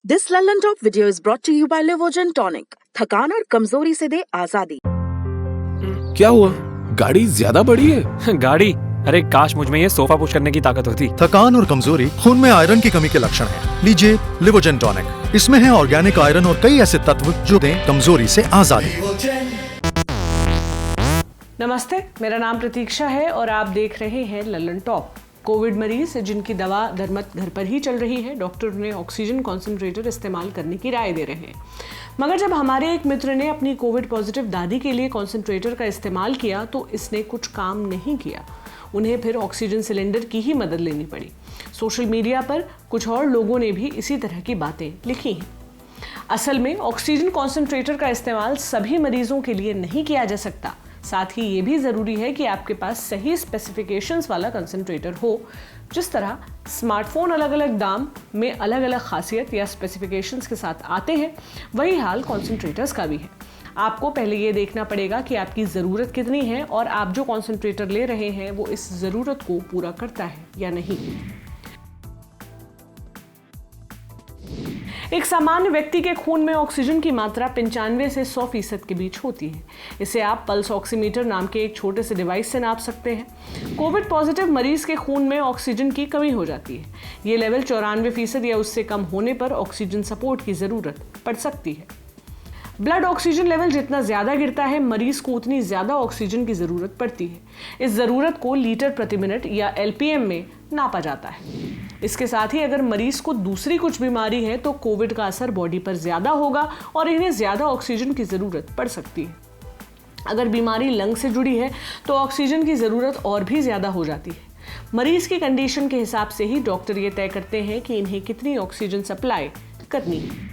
This Lallantop video is brought to you by Livogen tonic. थकान और कमजोरी से दे आजादी। क्या हुआ? गाड़ी ज्यादा बड़ी है। गाड़ी? अरे काश मुझ में ये सोफा पुश करने की ताकत होती। थकान और कमजोरी खून में आयरन की कमी के लक्षण हैं। लीजिए लिवोजन टॉनिक। इसमें है ऑर्गेनिक आयरन और कई ऐसे तत्व जो दें कमजोरी से आजादी। नमस्ते, मेरा नाम प्रतीक्षा है और आप देख रहे हैं लल्लन टॉप। कोविड मरीज जिनकी दवा दरमत घर पर ही चल रही है, डॉक्टर उन्हें ऑक्सीजन कॉन्सेंट्रेटर इस्तेमाल करने की राय दे रहे हैं। मगर जब हमारे एक मित्र ने अपनी कोविड पॉजिटिव दादी के लिए कॉन्सेंट्रेटर का इस्तेमाल किया तो इसने कुछ काम नहीं किया। उन्हें फिर ऑक्सीजन सिलेंडर की ही मदद लेनी पड़ी। सोशल मीडिया पर कुछ और लोगों ने भी इसी तरह की बातें लिखी हैं। असल में ऑक्सीजन कॉन्सेंट्रेटर का इस्तेमाल सभी मरीजों के लिए नहीं किया जा सकता। साथ ही ये भी ज़रूरी है कि आपके पास सही स्पेसिफिकेशंस वाला कंसंट्रेटर हो। जिस तरह स्मार्टफोन अलग अलग दाम में अलग अलग खासियत या स्पेसिफिकेशंस के साथ आते हैं, वही हाल कंसंट्रेटर्स का भी है। आपको पहले ये देखना पड़ेगा कि आपकी ज़रूरत कितनी है और आप जो कंसंट्रेटर ले रहे हैं वो इस ज़रूरत को पूरा करता है या नहीं। एक सामान्य व्यक्ति के खून में ऑक्सीजन की मात्रा 95 से 100% के बीच होती है। इसे आप पल्स ऑक्सीमीटर नाम के एक छोटे से डिवाइस से नाप सकते हैं। कोविड पॉजिटिव मरीज के खून में ऑक्सीजन की कमी हो जाती है। ये लेवल 94% या उससे कम होने पर ऑक्सीजन सपोर्ट की जरूरत पड़ सकती है। ब्लड ऑक्सीजन लेवल जितना ज्यादा गिरता है, मरीज को उतनी ज्यादा ऑक्सीजन की जरूरत पड़ती है। इस जरूरत को लीटर प्रति मिनट या एलपीएम में नापा जाता है। इसके साथ ही अगर मरीज को दूसरी कुछ बीमारी है तो कोविड का असर बॉडी पर ज्यादा होगा और इन्हें ज्यादा ऑक्सीजन की जरूरत पड़ सकती है। अगर बीमारी लंग से जुड़ी है तो ऑक्सीजन की जरूरत और भी ज्यादा हो जाती है। मरीज की कंडीशन के हिसाब से ही डॉक्टर ये तय करते हैं कि इन्हें कितनी ऑक्सीजन सप्लाई करनी है।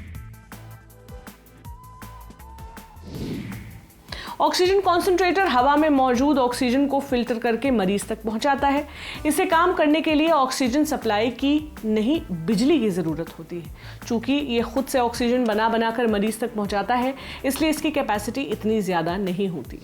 ऑक्सीजन कॉन्सेंट्रेटर हवा में मौजूद ऑक्सीजन को फिल्टर करके मरीज तक पहुंचाता है। इसे काम करने के लिए ऑक्सीजन सप्लाई की नहीं, बिजली की जरूरत होती है। चूंकि ये खुद से ऑक्सीजन बना कर मरीज तक पहुंचाता है, इसलिए इसकी कैपेसिटी इतनी ज्यादा नहीं होती।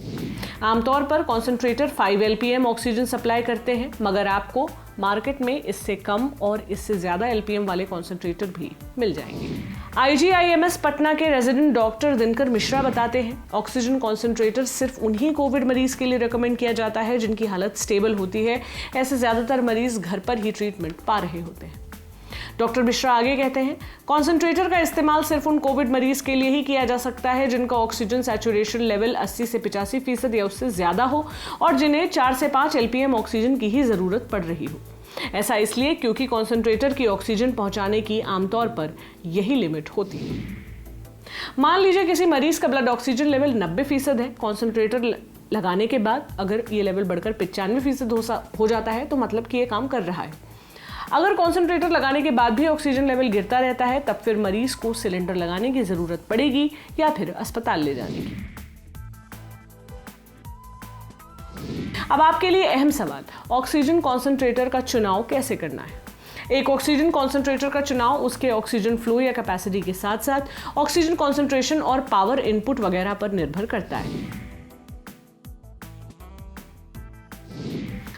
आमतौर पर कॉन्सेंट्रेटर 5 एलपीएम ऑक्सीजन सप्लाई करते हैं, मगर आपको मार्केट में इससे कम और इससे ज्यादा एलपीएम वाले कॉन्सेंट्रेटर भी मिल जाएंगे। आईजीआईएमएस पटना के रेजिडेंट डॉक्टर दिनकर मिश्रा बताते हैं, ऑक्सीजन कॉन्सेंट्रेटर सिर्फ उन्हीं कोविड मरीज के लिए रिकमेंड किया जाता है जिनकी हालत स्टेबल होती है। ऐसे ज्यादातर मरीज घर पर ही ट्रीटमेंट पा रहे होते हैं। डॉक्टर मिश्रा आगे कहते हैं, कॉन्सेंट्रेटर का इस्तेमाल सिर्फ उन कोविड मरीज के लिए ही किया जा सकता है जिनका ऑक्सीजन सैचुरेशन लेवल 80 से 85% या उससे ज्यादा हो और जिन्हें 4 से 5 एलपीएम ऑक्सीजन की ही जरूरत पड़ रही हो। ऐसा इसलिए क्योंकि कॉन्सेंट्रेटर की ऑक्सीजन पहुंचाने की आमतौर पर यही लिमिट होती है। मान लीजिए किसी मरीज का ब्लड ऑक्सीजन लेवल 90% है। कॉन्सेंट्रेटर लगाने के बाद अगर ये लेवल बढ़कर 95% हो जाता है तो मतलब कि ये काम कर रहा है। अगर कॉन्सेंट्रेटर लगाने के बाद भी ऑक्सीजन लेवल गिरता रहता है, तब फिर मरीज को सिलेंडर लगाने की जरूरत पड़ेगी या फिर अस्पताल ले जाने की। अब आपके लिए अहम सवाल, ऑक्सीजन कॉन्सेंट्रेटर का चुनाव कैसे करना है। एक ऑक्सीजन कॉन्सेंट्रेटर का चुनाव उसके ऑक्सीजन फ्लो या कैपेसिटी के साथ साथ ऑक्सीजन कॉन्सेंट्रेशन और पावर इनपुट वगैरह पर निर्भर करता है।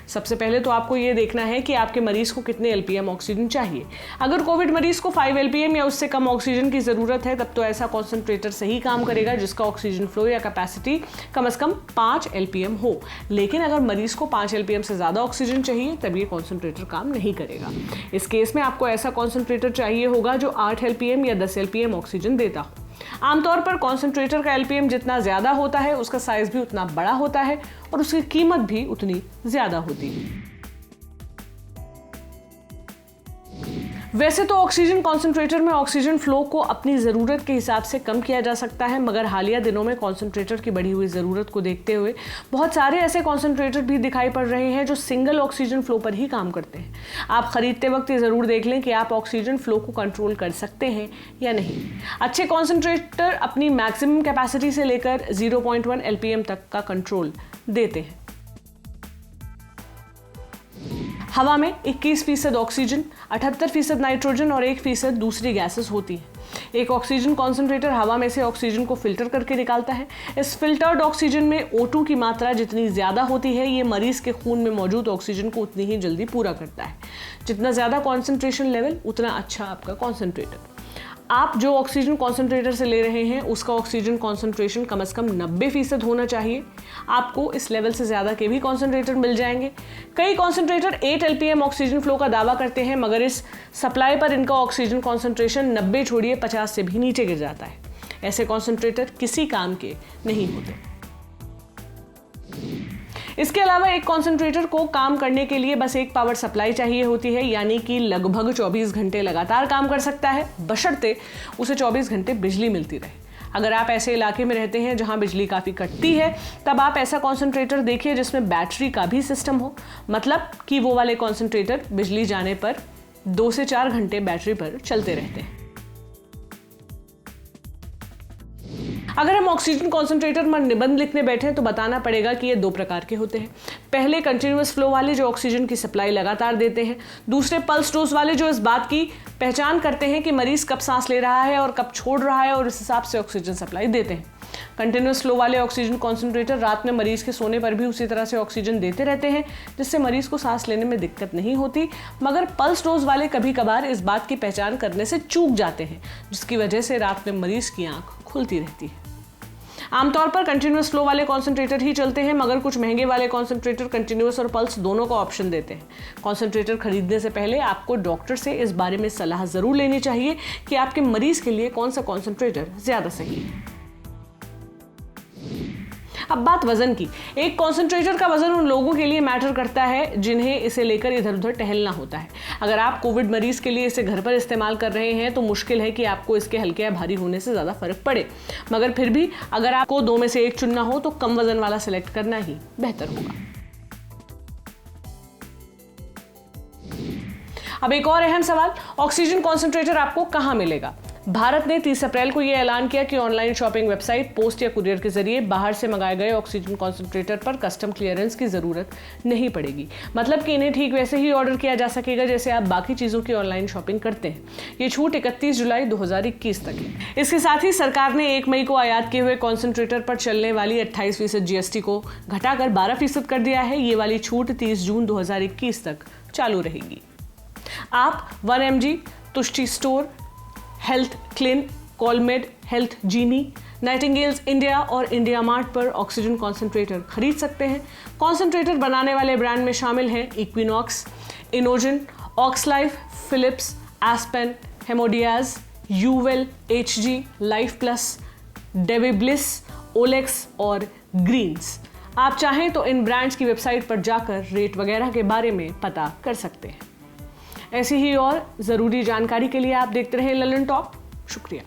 सबसे पहले तो आपको ये देखना है कि आपके मरीज को कितने एलपीएम ऑक्सीजन चाहिए। अगर कोविड मरीज को 5 एलपीएम या उससे कम ऑक्सीजन की जरूरत है, तब तो ऐसा कॉन्सेंट्रेटर सही काम करेगा जिसका ऑक्सीजन फ्लो या कैपेसिटी कम से कम 5 एलपीएम हो। लेकिन अगर मरीज को 5 एलपीएम से ज्यादा ऑक्सीजन चाहिए, तब ये कॉन्सेंट्रेटर काम नहीं करेगा। इस केस में आपको ऐसा कॉन्सेंट्रेटर चाहिए होगा जो 8 एलपीएम या 10 एलपीएम ऑक्सीजन देता हो। आमतौर पर कॉन्सेंट्रेटर का एलपीएम जितना ज्यादा होता है, उसका साइज भी उतना बड़ा होता है और उसकी कीमत भी उतनी ज्यादा होती है। वैसे तो ऑक्सीजन कॉन्सेंट्रेटर में ऑक्सीजन फ्लो को अपनी ज़रूरत के हिसाब से कम किया जा सकता है, मगर हालिया दिनों में कॉन्सेंट्रेटर की बढ़ी हुई ज़रूरत को देखते हुए बहुत सारे ऐसे कॉन्सेंट्रेटर भी दिखाई पड़ रहे हैं जो सिंगल ऑक्सीजन फ्लो पर ही काम करते हैं। आप खरीदते वक्त ये ज़रूर देख लें कि आप ऑक्सीजन फ्लो को कंट्रोल कर सकते हैं या नहीं। अच्छे कॉन्सेंट्रेटर अपनी मैक्सिमम कैपेसिटी से लेकर 0.1 एलपीएम तक का कंट्रोल देते हैं। हवा में 21% ऑक्सीजन, 78% नाइट्रोजन और 1% दूसरी गैसेस होती है। एक ऑक्सीजन कॉन्सेंट्रेटर हवा में से ऑक्सीजन को फिल्टर करके निकालता है। इस फिल्टर्ड ऑक्सीजन में O2 की मात्रा जितनी ज्यादा होती है, ये मरीज के खून में मौजूद ऑक्सीजन को उतनी ही जल्दी पूरा करता है। जितना ज्यादा कॉन्सेंट्रेशन लेवल, उतना अच्छा आपका कॉन्सेंट्रेटर। आप जो ऑक्सीजन कॉन्सेंट्रेटर से ले रहे हैं उसका ऑक्सीजन कॉन्सेंट्रेशन कम से कम 90% होना चाहिए। आपको इस लेवल से ज़्यादा के भी कॉन्सेंट्रेटर मिल जाएंगे। कई कॉन्सेंट्रेटर 8 LPM ऑक्सीजन फ्लो का दावा करते हैं, मगर इस सप्लाई पर इनका ऑक्सीजन कॉन्सेंट्रेशन 90 छोड़िए 50 से भी नीचे गिर जाता है। ऐसे कॉन्सेंट्रेटर किसी काम के नहीं होते। इसके अलावा एक कॉन्सेंट्रेटर को काम करने के लिए बस एक पावर सप्लाई चाहिए होती है, यानी कि लगभग 24 घंटे लगातार काम कर सकता है, बशर्ते उसे 24 घंटे बिजली मिलती रहे। अगर आप ऐसे इलाके में रहते हैं जहां बिजली काफ़ी कटती है, तब आप ऐसा कॉन्सेंट्रेटर देखिए जिसमें बैटरी का भी सिस्टम हो, मतलब कि वो वाले कॉन्सेंट्रेटर बिजली जाने पर 2 से 4 घंटे बैटरी पर चलते रहते हैं। अगर हम ऑक्सीजन कॉन्सेंट्रेटर में निबंध लिखने बैठे तो बताना पड़ेगा कि ये 2 प्रकार के होते हैं। पहले कंटिन्यूअस फ्लो वाले जो ऑक्सीजन की सप्लाई लगातार देते हैं। दूसरे पल्स डोज वाले जो इस बात की पहचान करते हैं कि मरीज कब सांस ले रहा है और कब छोड़ रहा है और इस हिसाब से ऑक्सीजन सप्लाई देते हैं। कंटिन्यूअस फ्लो वाले ऑक्सीजन कॉन्सेंट्रेटर रात में मरीज के सोने पर भी उसी तरह से ऑक्सीजन देते रहते हैं, जिससे मरीज को सांस लेने में दिक्कत नहीं होती। मगर पल्स डोज वाले कभी कभार इस बात की पहचान करने से चूक जाते हैं, जिसकी वजह से रात में मरीज की आंख खुलती रहती है। आमतौर पर कंटिन्यूअस फ्लो वाले कॉन्सेंट्रेटर ही चलते हैं, मगर कुछ महंगे वाले कॉन्सेंट्रेटर कंटिन्यूअस और पल्स दोनों का ऑप्शन देते हैं। कॉन्सेंट्रेटर खरीदने से पहले आपको डॉक्टर से इस बारे में सलाह जरूर लेनी चाहिए कि आपके मरीज के लिए कौन सा कॉन्सेंट्रेटर ज्यादा सही है। अब बात वजन की। एक कॉन्सेंट्रेटर का वजन उन लोगों के लिए मैटर करता है जिन्हें इसे लेकर इधर उधर टहलना होता है। अगर आप कोविड मरीज के लिए इसे घर पर इस्तेमाल कर रहे हैं तो मुश्किल है कि आपको इसके हल्के या भारी होने से ज़्यादा फर्क पड़े, मगर फिर भी अगर आपको 2 में से एक चुनना हो तो कम वजन वाला सिलेक्ट करना ही बेहतर होगा। अब एक और अहम सवाल, ऑक्सीजन कॉन्सेंट्रेटर आपको कहां मिलेगा? भारत ने 30 अप्रैल को यह ऐलान किया कि ऑनलाइन शॉपिंग वेबसाइट, पोस्ट या कुरियर के जरिए बाहर से मंगाए गए ऑक्सीजन कॉन्सेंट्रेटर पर कस्टम क्लियरेंस की जरूरत नहीं पड़ेगी। मतलब कि इन्हें ठीक वैसे ही ऑर्डर किया जा सकेगा जैसे आप बाकी चीजों की ऑनलाइन शॉपिंग करते हैं। ये छूट 31 जुलाई 2021 तक है। इसके साथ ही सरकार ने 1 मई को आयात किए हुए कॉन्सेंट्रेटर पर चलने वाली 28% GST को घटाकर 12% कर दिया है। ये वाली छूट 30 जून 2021 तक चालू रहेगी। आप 1mg, तुष्टि स्टोर, हेल्थ क्लिन, कॉलमेड, हेल्थ जीनी, नाइटिंगेल्स इंडिया और इंडिया मार्ट पर ऑक्सीजन कॉन्सेंट्रेटर खरीद सकते हैं। कॉन्सेंट्रेटर बनाने वाले ब्रांड में शामिल हैं Equinox, Inogen, Oxlife, Philips, Aspen, हेमोडियाज, Yuwell, HG, Life Plus, DeVilbiss, ओलेक्स और ग्रीन्स। आप चाहें तो इन ब्रांड्स की वेबसाइट पर जाकर रेट वगैरह के बारे में पता कर सकते हैं। ऐसी ही और ज़रूरी जानकारी के लिए आप देखते रहें ललन टॉप। शुक्रिया।